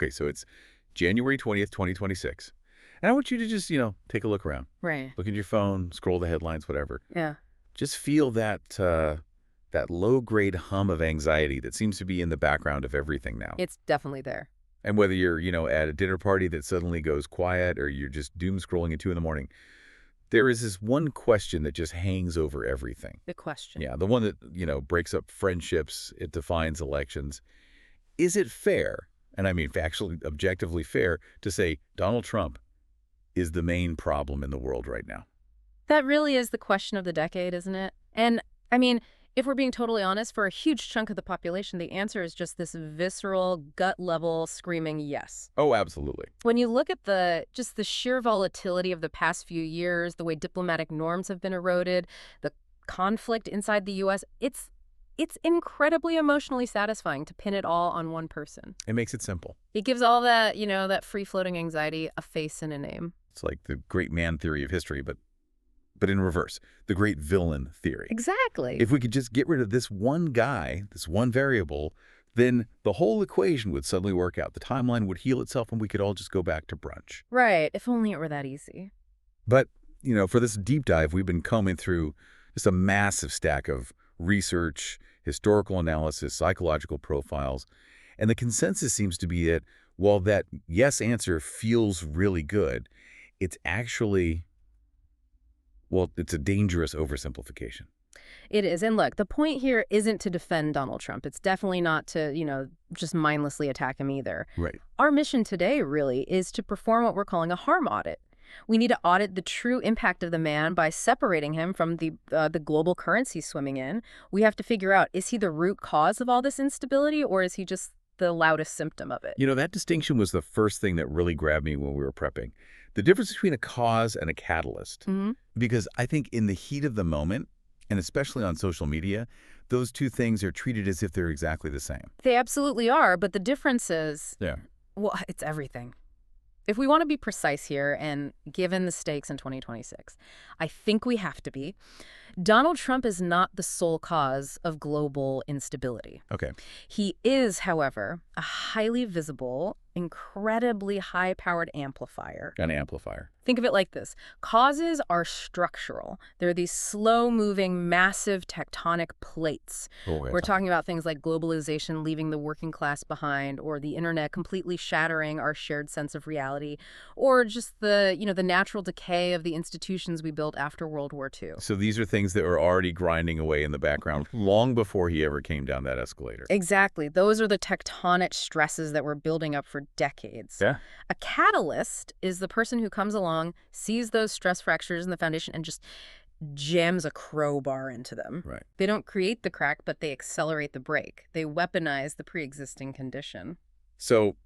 Okay, so it's January 20th, 2026. And I want you to just, take a look around. Right. Look at your phone, scroll the headlines, whatever. Yeah. Just feel that low-grade hum of anxiety that seems to be in the background of everything now. It's definitely there. And whether you're, at a dinner party that suddenly goes quiet or you're just doom scrolling at 2 in the morning, there is this one question that just hangs over everything. The question. Yeah, the one that, breaks up friendships, it defines elections. Is it fair, and I mean factually, objectively fair, to say Donald Trump is the main problem in the world right now? That really is the question of the decade, isn't it? And, I mean, if we're being totally honest, for a huge chunk of the population, the answer is just this visceral, gut-level screaming yes. Oh, absolutely. When you look at the sheer volatility of the past few years, the way diplomatic norms have been eroded, the conflict inside the U.S., it's incredibly emotionally satisfying to pin it all on one person. It makes it simple. It gives all that, that free-floating anxiety a face and a name. It's like the great man theory of history, but in reverse, the great villain theory. Exactly. If we could just get rid of this one guy, this one variable, then the whole equation would suddenly work out. The timeline would heal itself and we could all just go back to brunch. Right. If only it were that easy. But, for this deep dive, we've been combing through just a massive stack of research, historical analysis, psychological profiles, and the consensus seems to be that while that yes answer feels really good, it's actually, it's a dangerous oversimplification. It is. And look, the point here isn't to defend Donald Trump. It's definitely not to, just mindlessly attack him either. Right. Our mission today really is to perform what we're calling a harm audit. We need to audit the true impact of the man by separating him from the global currents he's swimming in. We have to figure out, is he the root cause of all this instability, or is he just the loudest symptom of it? That distinction was the first thing that really grabbed me when we were prepping. The difference between a cause and a catalyst. Mm-hmm. Because I think in the heat of the moment, and especially on social media, those two things are treated as if they're exactly the same. They absolutely are, but the difference is, well, it's everything. If we want to be precise here, and given the stakes in 2026, I think we have to be, Donald Trump is not the sole cause of global instability. Okay. He is, however, a highly visible, incredibly high-powered amplifier. An amplifier. Think of it like this. Causes are structural. They're these slow-moving, massive tectonic plates. We're talking about things like globalization leaving the working class behind, or the internet completely shattering our shared sense of reality, or just the natural decay of the institutions we built after World War II. So these are things that were already grinding away in the background long before he ever came down that escalator. Exactly. Those are the tectonic stresses that were building up for decades. Yeah. A catalyst is the person who comes along, sees those stress fractures in the foundation, and just jams a crowbar into them. Right. They don't create the crack, but they accelerate the break. They weaponize the pre-existing condition. So,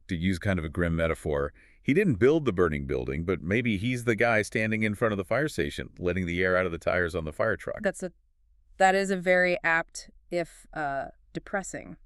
to use kind of a grim metaphor, he didn't build the burning building, but maybe he's the guy standing in front of the fire station, letting the air out of the tires on the fire truck. That is a very apt, if depressing,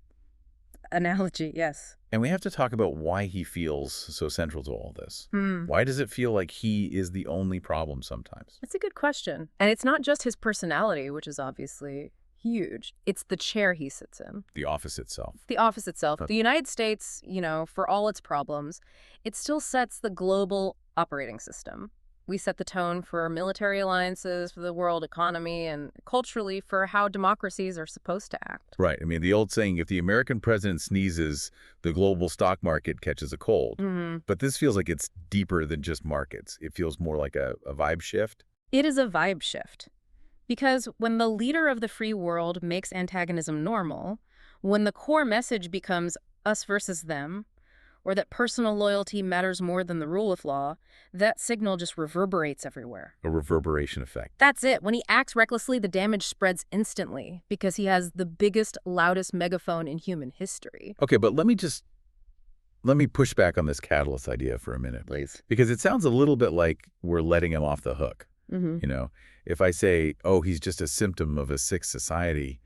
analogy, yes. And we have to talk about why he feels so central to all this. Why does it feel like he is the only problem sometimes? That's a good question. And it's not just his personality, which is obviously huge. It's the chair he sits in. The office itself. The office itself. The United States, for all its problems, it still sets the global operating system. We set the tone for military alliances, for the world economy, and culturally for how democracies are supposed to act. Right. I mean, the old saying, if the American president sneezes, the global stock market catches a cold. Mm-hmm. But this feels like it's deeper than just markets. It feels more like a vibe shift. It is a vibe shift. Because when the leader of the free world makes antagonism normal, when the core message becomes us versus them, or that personal loyalty matters more than the rule of law, that signal just reverberates everywhere. A reverberation effect. That's it. When he acts recklessly, the damage spreads instantly because he has the biggest, loudest megaphone in human history. Okay, but let me push back on this catalyst idea for a minute. Please. Because it sounds a little bit like we're letting him off the hook. Mm-hmm. If I say, oh, he's just a symptom of a sick society,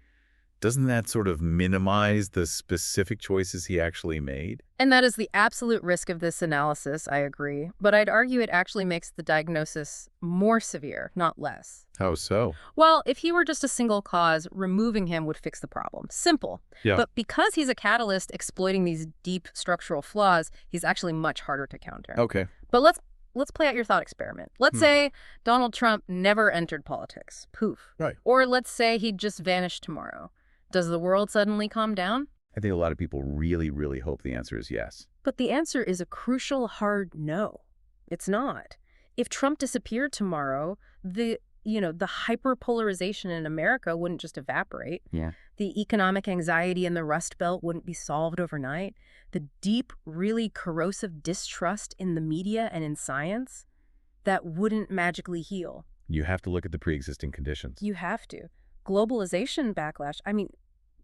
doesn't that sort of minimize the specific choices he actually made? And that is the absolute risk of this analysis, I agree. But I'd argue it actually makes the diagnosis more severe, not less. How so? Well, if he were just a single cause, removing him would fix the problem. Simple. Yeah. But because he's a catalyst exploiting these deep structural flaws, he's actually much harder to counter. Okay. But let's play out your thought experiment. Let's say Donald Trump never entered politics. Poof. Right. Or let's say he just vanished tomorrow. Does the world suddenly calm down? I think a lot of people really, really hope the answer is yes. But the answer is a crucial hard no. It's not. If Trump disappeared tomorrow, the hyperpolarization in America wouldn't just evaporate. Yeah. The economic anxiety in the Rust Belt wouldn't be solved overnight. The deep, really corrosive distrust in the media and in science, that wouldn't magically heal. You have to look at the pre-existing conditions. You have to. Globalization backlash,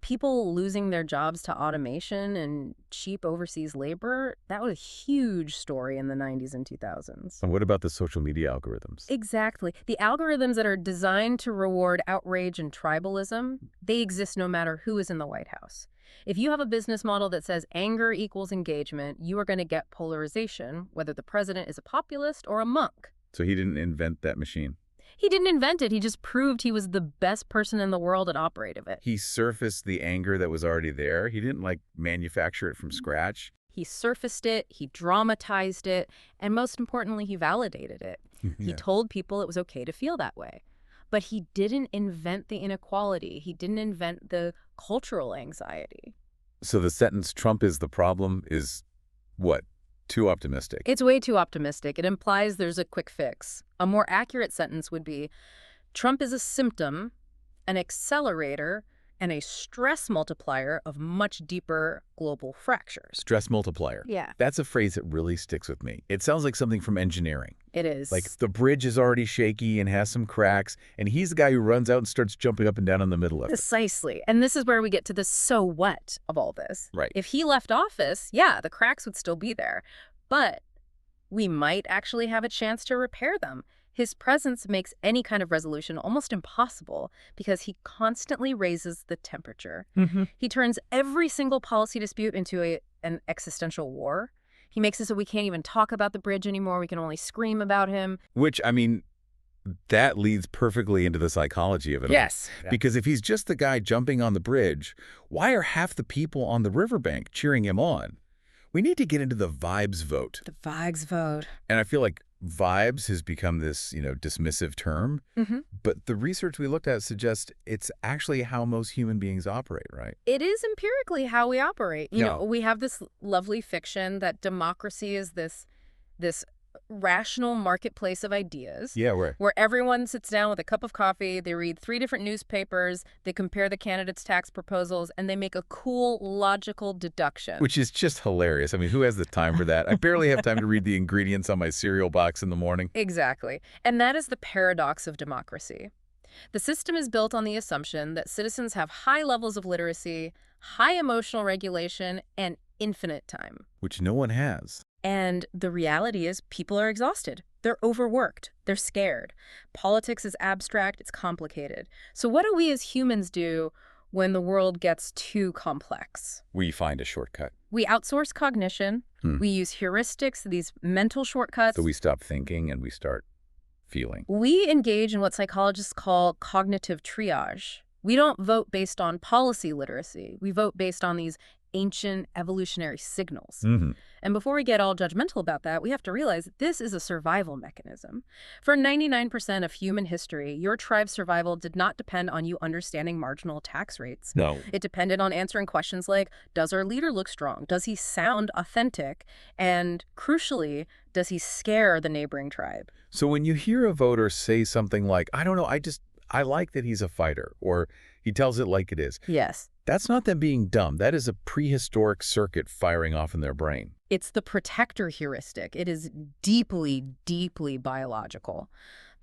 people losing their jobs to automation and cheap overseas labor, that was a huge story in the 90s and 2000s. And what about the social media algorithms? Exactly. The algorithms that are designed to reward outrage and tribalism, they exist no matter who is in the White House. If you have a business model that says anger equals engagement, you are going to get polarization, whether the president is a populist or a monk. So he didn't invent that machine? He didn't invent it. He just proved he was the best person in the world at operating it. He surfaced the anger that was already there. He didn't, manufacture it from scratch. He surfaced it, he dramatized it, and most importantly, he validated it. He told people it was okay to feel that way. But he didn't invent the inequality. He didn't invent the cultural anxiety. So the sentence, Trump is the problem, is what? Too optimistic. It's way too optimistic. It implies there's a quick fix. A more accurate sentence would be, Trump is a symptom, an accelerator, and a stress multiplier of much deeper global fractures. Stress multiplier. Yeah. That's a phrase that really sticks with me. It sounds like something from engineering. It is. Like the bridge is already shaky and has some cracks, and he's the guy who runs out and starts jumping up and down in the middle of it. Precisely. And this is where we get to the so what of all this. Right. If he left office, yeah, the cracks would still be there. But we might actually have a chance to repair them. His presence makes any kind of resolution almost impossible because he constantly raises the temperature. He turns every single policy dispute into an existential war. He makes it so we can't even talk about the bridge anymore. We can only scream about him. Which, that leads perfectly into the psychology of it. Yes. Because if he's just the guy jumping on the bridge, why are half the people on the riverbank cheering him on? We need to get into the vibes vote. The vibes vote. And I feel like vibes has become this, dismissive term. But the research we looked at suggests it's actually how most human beings operate, right? It is empirically how we operate. You Yeah. know, we have this lovely fiction that democracy is this rational marketplace of ideas. Yeah, where everyone sits down with a cup of coffee, they read 3 different newspapers, they compare the candidates' tax proposals, and they make a cool, logical deduction. Which is just hilarious. Who has the time for that? I barely have time to read the ingredients on my cereal box in the morning. Exactly. And that is the paradox of democracy. The system is built on the assumption that citizens have high levels of literacy, high emotional regulation, and infinite time. Which no one has. And the reality is people are exhausted. They're overworked. They're scared. Politics is abstract. It's complicated. So what do we as humans do when the world gets too complex? We find a shortcut. We outsource cognition. We use heuristics, these mental shortcuts. So we stop thinking and we start feeling. We engage in what psychologists call cognitive triage. We don't vote based on policy literacy. We vote based on these ancient evolutionary signals. And before we get all judgmental about that, we have to realize this is a survival mechanism. For 99% of human history, your tribe's survival did not depend on you understanding marginal tax rates. No. It depended on answering questions like, does our leader look strong? Does he sound authentic? And crucially, does he scare the neighboring tribe? So when you hear a voter say something like, I don't know, I like that he's a fighter, or he tells it like it is. Yes. That's not them being dumb. That is a prehistoric circuit firing off in their brain. It's the protector heuristic. It is deeply, deeply biological.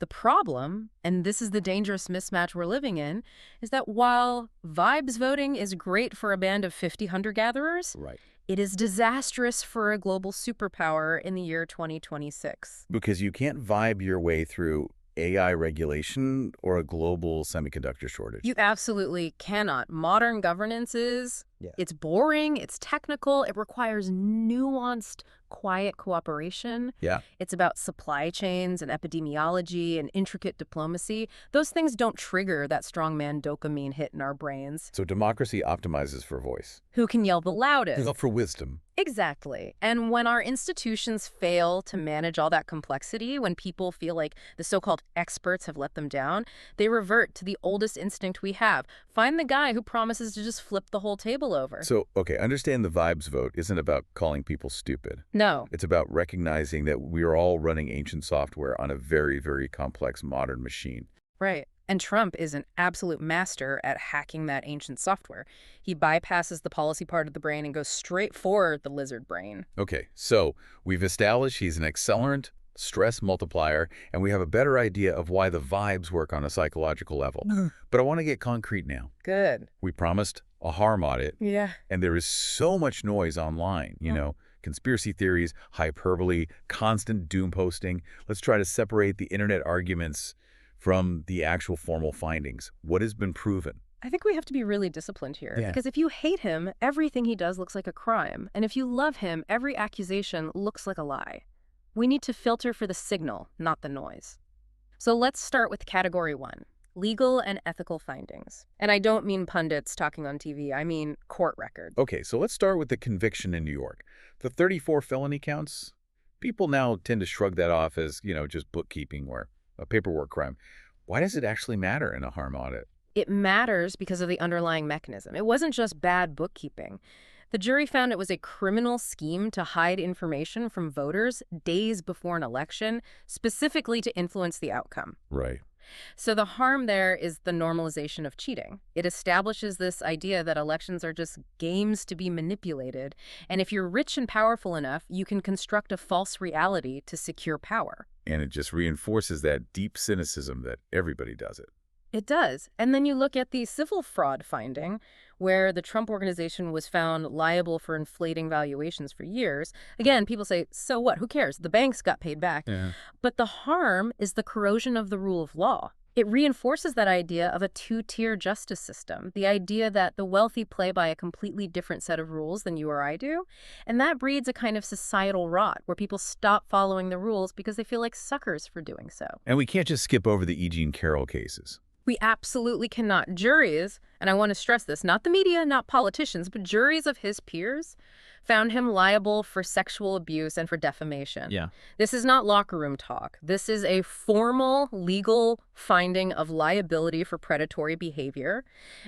The problem, and this is the dangerous mismatch we're living in, is that while vibes voting is great for a band of 50 hunter-gatherers, Right. it is disastrous for a global superpower in the year 2026. Because you can't vibe your way through AI regulation or a global semiconductor shortage? You absolutely cannot. Modern governance is, Yeah. it's boring, it's technical, it requires nuanced, quiet cooperation. Yeah. It's about supply chains and epidemiology and intricate diplomacy. Those things don't trigger that strongman dopamine hit in our brains. So democracy optimizes for voice. Who can yell the loudest? Not for wisdom. Exactly. And when our institutions fail to manage all that complexity, when people feel like the so-called experts have let them down, they revert to the oldest instinct we have. Find the guy who promises to just flip the whole table over. So, okay, understand the vibes vote isn't about calling people stupid. No. It's about recognizing that we are all running ancient software on a very, very complex modern machine. Right. And Trump is an absolute master at hacking that ancient software. He bypasses the policy part of the brain and goes straight for the lizard brain. Okay, so we've established he's an accelerant, stress multiplier, and we have a better idea of why the vibes work on a psychological level. But I want to get concrete now. Good. We promised a harm audit, Yeah. and there is so much noise online, conspiracy theories, hyperbole, constant doom posting. Let's try to separate the internet arguments from the actual formal findings. What has been proven? I think we have to be really disciplined here. Yeah. Because if you hate him, everything he does looks like a crime. And if you love him, every accusation looks like a lie. We need to filter for the signal, not the noise. So let's start with category 1, legal and ethical findings. And I don't mean pundits talking on TV, I mean court record. Okay, so let's start with the conviction in New York. The 34 felony counts, people now tend to shrug that off as, just bookkeeping or a paperwork crime. Why does it actually matter in a harm audit? It matters because of the underlying mechanism. It wasn't just bad bookkeeping. The jury found it was a criminal scheme to hide information from voters days before an election, specifically to influence the outcome. Right. So the harm there is the normalization of cheating. It establishes this idea that elections are just games to be manipulated, and if you're rich and powerful enough, you can construct a false reality to secure power. And it just reinforces that deep cynicism that everybody does it. It does. And then you look at the civil fraud finding, where the Trump organization was found liable for inflating valuations for years. Again, people say, so what? Who cares? The banks got paid back. Yeah. But the harm is the corrosion of the rule of law. It reinforces that idea of a two-tier justice system, the idea that the wealthy play by a completely different set of rules than you or I do. And that breeds a kind of societal rot where people stop following the rules because they feel like suckers for doing so. And we can't just skip over the E. Jean Carroll cases. We absolutely cannot. Juries, and I want to stress this, not the media, not politicians, but juries of his peers found him liable for sexual abuse and for defamation. Yeah. This is not locker room talk. This is a formal legal finding of liability for predatory behavior.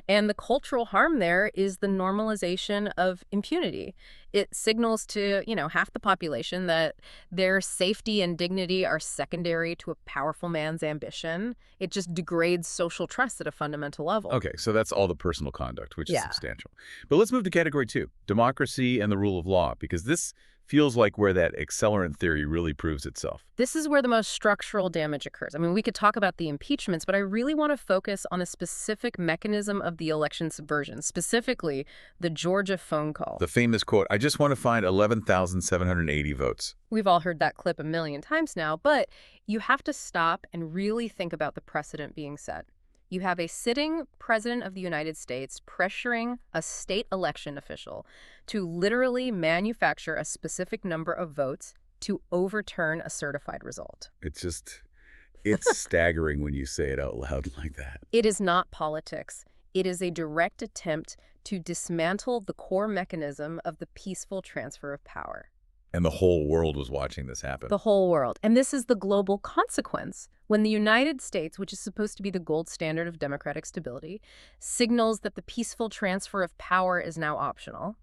And the cultural harm there is the normalization of impunity. It signals to, half the population that their safety and dignity are secondary to a powerful man's ambition. It just degrades social trust at a fundamental level. Okay, so that's all the personal conduct, which is Yeah. substantial. But let's move to category 2, democracy and the rule of law, because this feels like where that accelerant theory really proves itself. This is where the most structural damage occurs. I mean, we could talk about the impeachments, but I really want to focus on a specific mechanism of the election subversion, specifically the Georgia phone call. The famous quote, "I just want to find 11,780 votes." We've all heard that clip a million times now, but you have to stop and really think about the precedent being set. You have a sitting president of the United States pressuring a state election official to literally manufacture a specific number of votes to overturn a certified result. It's staggering when you say it out loud like that. It is not politics. It is a direct attempt to dismantle the core mechanism of the peaceful transfer of power. And the whole world was watching this happen. The whole world. And this is the global consequence. When the United States, which is supposed to be the gold standard of democratic stability, signals that the peaceful transfer of power is now optional,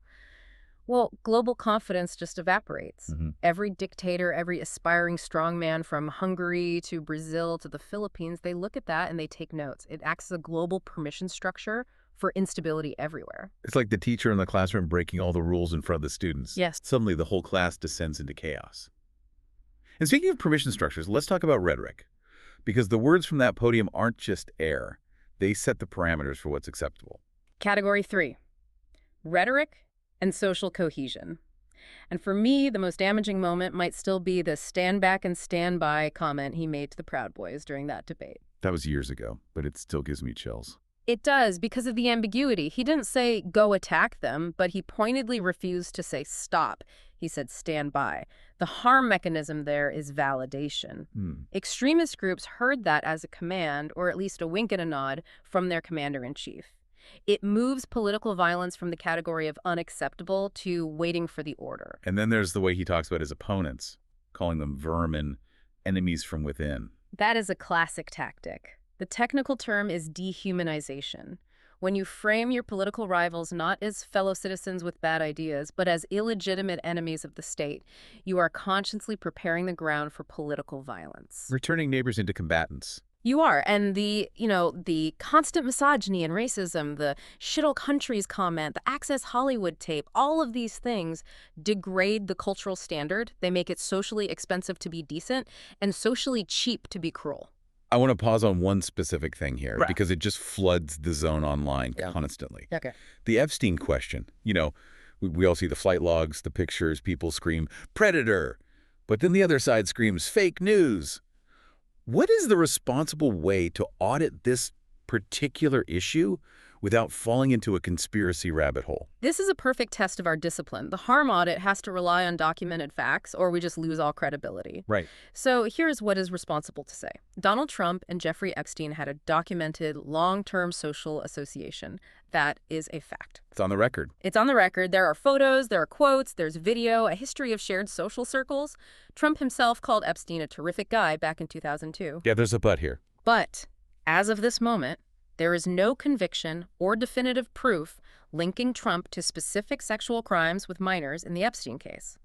well, global confidence just evaporates. Every dictator, every aspiring strongman from Hungary to Brazil to the Philippines, they look at that and they take notes. It acts as a global permission structure for instability everywhere. It's like the teacher in the classroom breaking all the rules in front of the students. Yes. Suddenly, the whole class descends into chaos. And speaking of permission structures, let's talk about rhetoric. Because the words from that podium aren't just air. They set the parameters for what's acceptable. Category 3, rhetoric and social cohesion. And for me, the most damaging moment might still be the stand back and stand by comment he made to the Proud Boys during that debate. That was years ago, but it still gives me chills. It does, because of the ambiguity. He didn't say, go attack them, but he pointedly refused to say stop. He said stand by. The harm mechanism there is validation. Extremist groups heard that as a command, or at least a wink and a nod, from their commander-in-chief. It moves political violence from the category of unacceptable to waiting for the order. And then there's the way he talks about his opponents, calling them vermin, enemies from within. That is a classic tactic. The technical term is dehumanization. When you frame your political rivals not as fellow citizens with bad ideas, but as illegitimate enemies of the state, you are consciously preparing the ground for political violence. We're turning neighbors into combatants. You are. And the constant misogyny and racism, the shittle countries comment, the Access Hollywood tape, all of these things degrade the cultural standard. They make it socially expensive to be decent and socially cheap to be cruel. I want to pause on one specific thing here, Right. because it just floods the zone online constantly. Okay. The Epstein question. We all see the flight logs, the pictures, people scream, "Predator!" But then the other side screams, "Fake news!" What is the responsible way to audit this particular issue without falling into a conspiracy rabbit hole? This is a perfect test of our discipline. The harm audit has to rely on documented facts, or we just lose all credibility. Right. So here's what is responsible to say. Donald Trump and Jeffrey Epstein had a documented long-term social association. That is a fact. It's on the record. It's on the record. There are photos, there are quotes, there's video, a history of shared social circles. Trump himself called Epstein a terrific guy back in 2002. Yeah, there's a but here. But as of this moment, there is no conviction or definitive proof linking Trump to specific sexual crimes with minors in the Epstein case.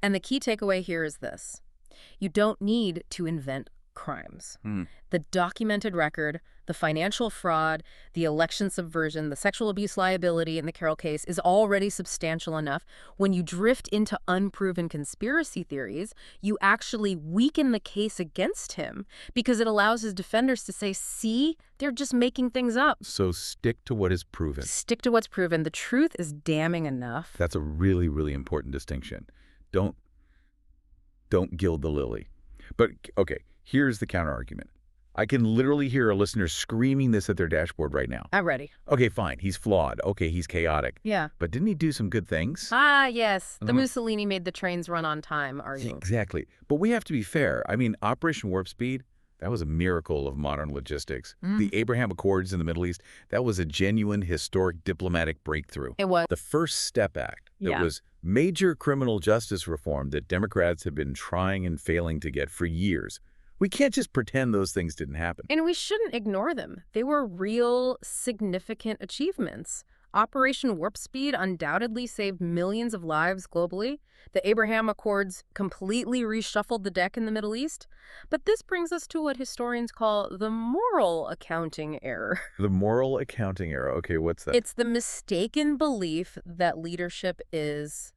And the key takeaway here is this. You don't need to invent crimes. The documented record, the financial fraud, the election subversion, the sexual abuse liability in the Carroll case is already substantial enough. When you drift into unproven conspiracy theories, you actually weaken the case against him because it allows his defenders to say, see, they're just making things up. So stick to what is proven. Stick to what's proven. The truth is damning enough. That's a really, really important distinction. Don't gild the lily. But, okay, here's the counterargument. I can literally hear a listener screaming this at their dashboard right now. I'm ready. Okay, fine. He's flawed. Okay, he's chaotic. Yeah. But didn't he do some good things? Ah, yes. The Mussolini made the trains run on time argument. Exactly. But we have to be fair. I mean, Operation Warp Speed, that was a miracle of modern logistics. The Abraham Accords in the Middle East, that was a genuine historic diplomatic breakthrough. It was. The First Step Act, that was major criminal justice reform that Democrats have been trying and failing to get for years. We can't just pretend those things didn't happen. And we shouldn't ignore them. They were real, significant achievements. Operation Warp Speed undoubtedly saved millions of lives globally. The Abraham Accords completely reshuffled the deck in the Middle East. But this brings us to what historians call the moral accounting error. The moral accounting error. Okay, what's that? It's the mistaken belief that leadership is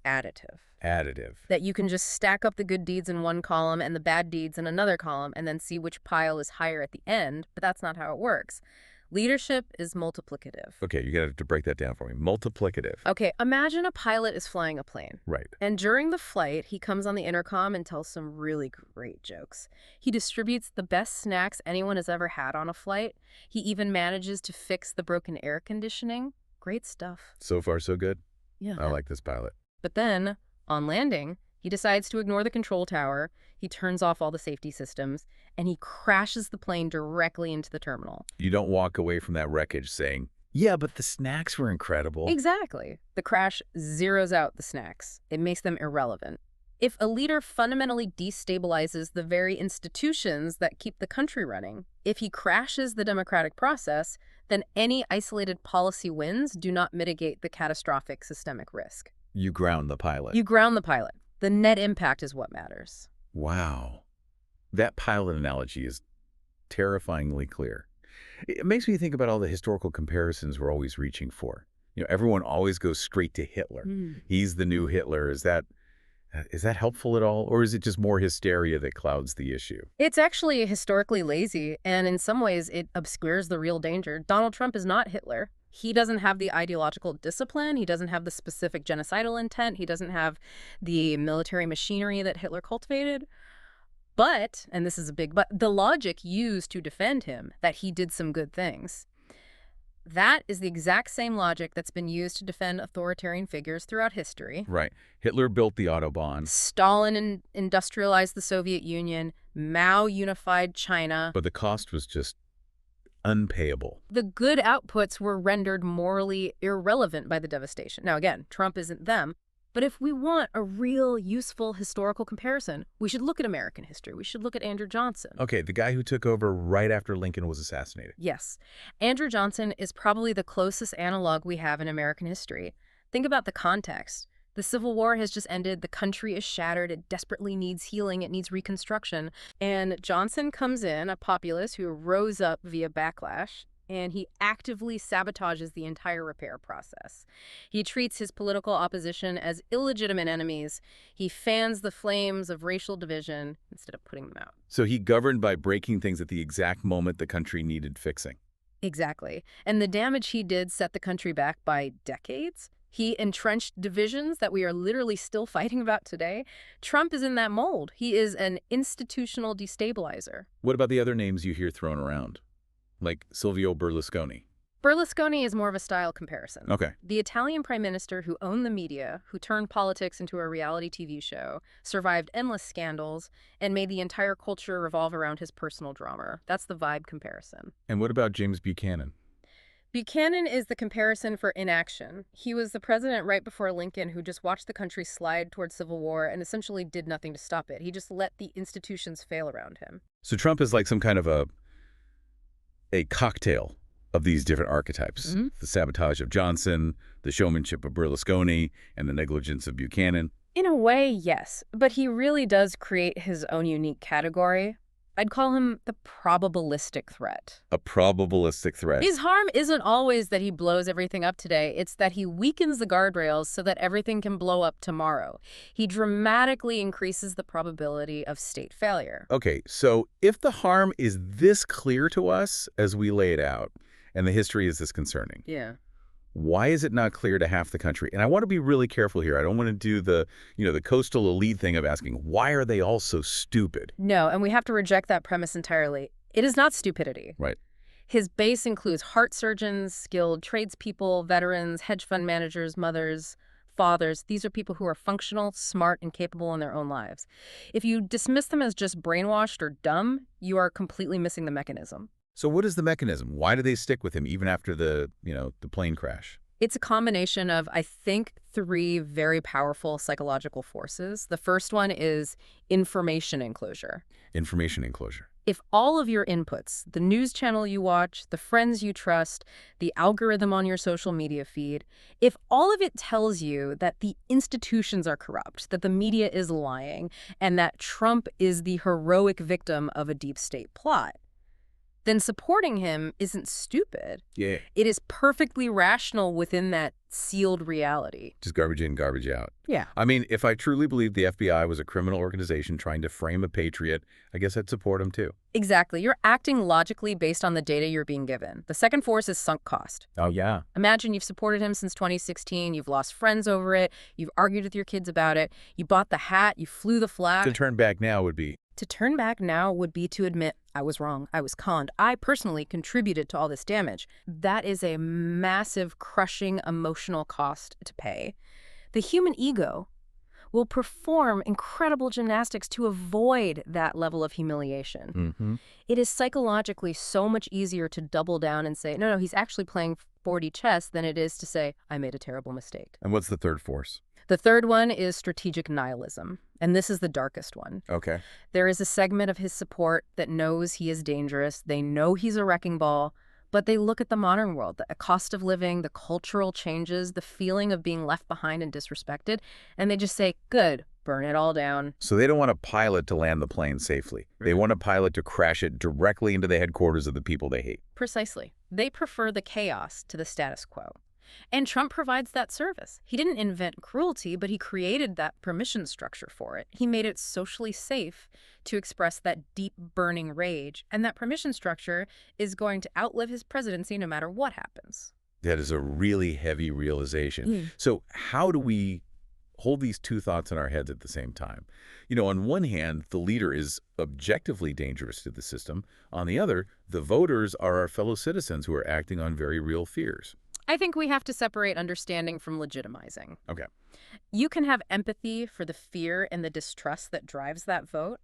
additive. Additive. That you can just stack up the good deeds in one column and the bad deeds in another column and then see which pile is higher at the end, but that's not how it works. Leadership is multiplicative. Okay, you got to break that down for me. Multiplicative. Okay, imagine a pilot is flying a plane. Right. And during the flight, he comes on the intercom and tells some really great jokes. He distributes the best snacks anyone has ever had on a flight. He even manages to fix the broken air conditioning. Great stuff. So far, so good? Yeah. I like this pilot. But then, on landing, he decides to ignore the control tower, he turns off all the safety systems, and he crashes the plane directly into the terminal. You don't walk away from that wreckage saying, yeah, but the snacks were incredible. Exactly. The crash zeroes out the snacks. It makes them irrelevant. If a leader fundamentally destabilizes the very institutions that keep the country running, if he crashes the democratic process, then any isolated policy wins do not mitigate the catastrophic systemic risk. You ground the pilot. You ground the pilot. The net impact is what matters. Wow. That pilot analogy is terrifyingly clear. It makes me think about all the historical comparisons we're always reaching for. Everyone always goes straight to Hitler. He's the new Hitler. Is that helpful at all? Or is it just more hysteria that clouds the issue? It's actually historically lazy, and in some ways it obscures the real danger. Donald Trump is not Hitler. He doesn't have the ideological discipline. He doesn't have the specific genocidal intent. He doesn't have the military machinery that Hitler cultivated. But, and this is a big but, the logic used to defend him, that he did some good things, that is the exact same logic that's been used to defend authoritarian figures throughout history. Right. Hitler built the Autobahn. Stalin industrialized the Soviet Union. Mao unified China. But the cost was just unpayable. The good outputs were rendered morally irrelevant by the devastation. Now, again, Trump isn't them. But if we want a real, useful historical comparison, we should look at American history. We should look at Andrew Johnson. Okay, the guy who took over right after Lincoln was assassinated. Yes. Andrew Johnson is probably the closest analog we have in American history. Think about the context. The Civil War has just ended. The country is shattered. It desperately needs healing. It needs reconstruction. And Johnson comes in, a populace who rose up via backlash, and he actively sabotages the entire repair process. He treats his political opposition as illegitimate enemies. He fans the flames of racial division instead of putting them out. So he governed by breaking things at the exact moment the country needed fixing. Exactly. And the damage he did set the country back by decades. He entrenched divisions that we are literally still fighting about today. Trump is in that mold. He is an institutional destabilizer. What about the other names you hear thrown around? Like Silvio Berlusconi. Berlusconi is more of a style comparison. Okay. The Italian prime minister who owned the media, who turned politics into a reality TV show, survived endless scandals, and made the entire culture revolve around his personal drama. That's the vibe comparison. And what about James Buchanan? Buchanan is the comparison for inaction. He was the president right before Lincoln who just watched the country slide towards civil war and essentially did nothing to stop it. He just let the institutions fail around him. So Trump is like some kind of a cocktail of these different archetypes. Mm-hmm. The sabotage of Johnson, the showmanship of Berlusconi, and the negligence of Buchanan. In a way, yes. But he really does create his own unique category. I'd call him the probabilistic threat. A probabilistic threat. His harm isn't always that he blows everything up today. It's that he weakens the guardrails so that everything can blow up tomorrow. He dramatically increases the probability of state failure. Okay, so if the harm is this clear to us as we lay it out, and the history is this concerning, yeah, why is it not clear to half the country? And I want to be really careful here. I don't want to do the coastal elite thing of asking, why are they all so stupid? No, and we have to reject that premise entirely. It is not stupidity. Right. His base includes heart surgeons, skilled tradespeople, veterans, hedge fund managers, mothers, fathers. These are people who are functional, smart, and capable in their own lives. If you dismiss them as just brainwashed or dumb, you are completely missing the mechanism. So what is the mechanism? Why do they stick with him even after the plane crash? It's a combination of, I think, 3 very powerful psychological forces. The first one is information enclosure. Information enclosure. If all of your inputs, the news channel you watch, the friends you trust, the algorithm on your social media feed, if all of it tells you that the institutions are corrupt, that the media is lying, and that Trump is the heroic victim of a deep state plot, then supporting him isn't stupid. Yeah. It is perfectly rational within that sealed reality. Just garbage in, garbage out. Yeah. I mean, if I truly believed the FBI was a criminal organization trying to frame a patriot, I guess I'd support him too. Exactly. You're acting logically based on the data you're being given. The second force is sunk cost. Oh, yeah. Imagine you've supported him since 2016. You've lost friends over it. You've argued with your kids about it. You bought the hat. You flew the flag. To turn back now would be... To turn back now would be to admit, I was wrong, I was conned, I personally contributed to all this damage. That is a massive, crushing emotional cost to pay. The human ego will perform incredible gymnastics to avoid that level of humiliation. Mm-hmm. It is psychologically so much easier to double down and say, no, he's actually playing 4D chess than it is to say, I made a terrible mistake. And what's the third force? The third one is strategic nihilism, and this is the darkest one. Okay. There is a segment of his support that knows he is dangerous. They know he's a wrecking ball, but they look at the modern world, the cost of living, the cultural changes, the feeling of being left behind and disrespected, and they just say, good, burn it all down. So they don't want a pilot to land the plane safely. They want a pilot to crash it directly into the headquarters of the people they hate. Precisely. They prefer the chaos to the status quo. And Trump provides that service. He didn't invent cruelty, but he created that permission structure for it. He made it socially safe to express that deep, burning rage, and that permission structure is going to outlive his presidency no matter what happens. That is a really heavy realization. Mm. So how do we hold these two thoughts in our heads at the same time? On one hand, the leader is objectively dangerous to the system. On the other, the voters are our fellow citizens who are acting on very real fears. I think we have to separate understanding from legitimizing. Okay. You can have empathy for the fear and the distrust that drives that vote.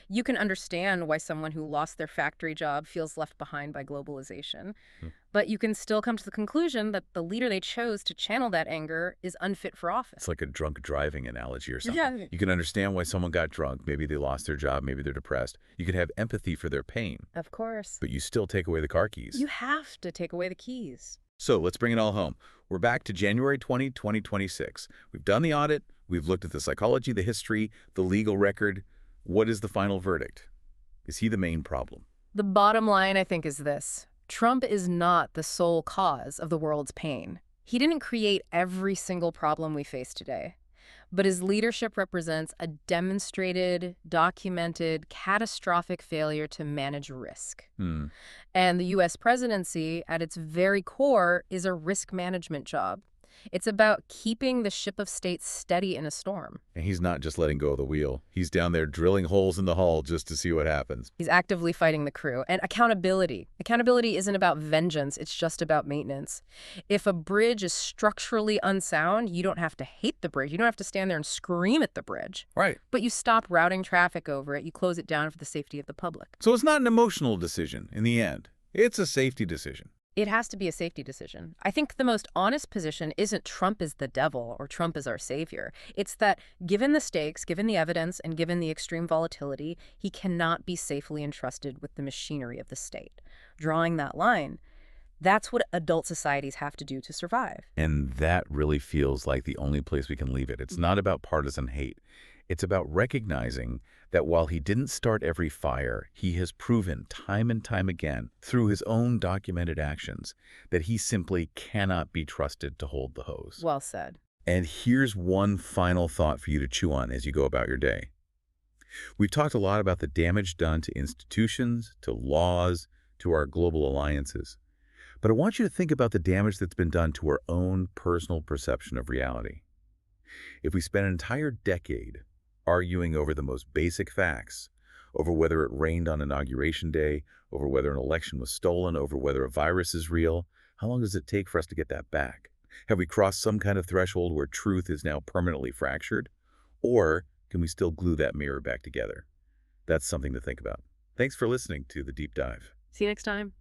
You can understand why someone who lost their factory job feels left behind by globalization. Hmm. But you can still come to the conclusion that the leader they chose to channel that anger is unfit for office. It's like a drunk driving analogy or something. Yeah. You can understand why someone got drunk. Maybe they lost their job. Maybe they're depressed. You can have empathy for their pain, Of course. but you still take away the car keys. You have to take away the keys. So let's bring it all home. We're back to January 20, 2026. We've done the audit. We've looked at the psychology, the history, the legal record. What is the final verdict? Is he the main problem? The bottom line, I think, is this. Trump is not the sole cause of the world's pain. He didn't create every single problem we face today. But his leadership represents a demonstrated, documented, catastrophic failure to manage risk. And the U.S. presidency, at its very core, is a risk management job. It's about keeping the ship of state steady in a storm. And he's not just letting go of the wheel. He's down there drilling holes in the hull just to see what happens. He's actively fighting the crew. And accountability. Accountability isn't about vengeance. It's just about maintenance. If a bridge is structurally unsound, you don't have to hate the bridge. You don't have to stand there and scream at the bridge. Right. But you stop routing traffic over it. You close it down for the safety of the public. So it's not an emotional decision in the end. It's a safety decision. It has to be a safety decision. I think the most honest position isn't Trump is the devil or Trump is our savior. It's that given the stakes, given the evidence, and given the extreme volatility, he cannot be safely entrusted with the machinery of the state. Drawing that line, that's what adult societies have to do to survive. And that really feels like the only place we can leave it. It's not about partisan hate. It's about recognizing that while he didn't start every fire, he has proven time and time again through his own documented actions that he simply cannot be trusted to hold the hose. Well said. And here's one final thought for you to chew on as you go about your day. We've talked a lot about the damage done to institutions, to laws, to our global alliances. But I want you to think about the damage that's been done to our own personal perception of reality. If we spend an entire decade arguing over the most basic facts, over whether it rained on Inauguration Day, over whether an election was stolen, over whether a virus is real, how long does it take for us to get that back? Have we crossed some kind of threshold where truth is now permanently fractured? Or can we still glue that mirror back together? That's something to think about. Thanks for listening to The Deep Dive. See you next time.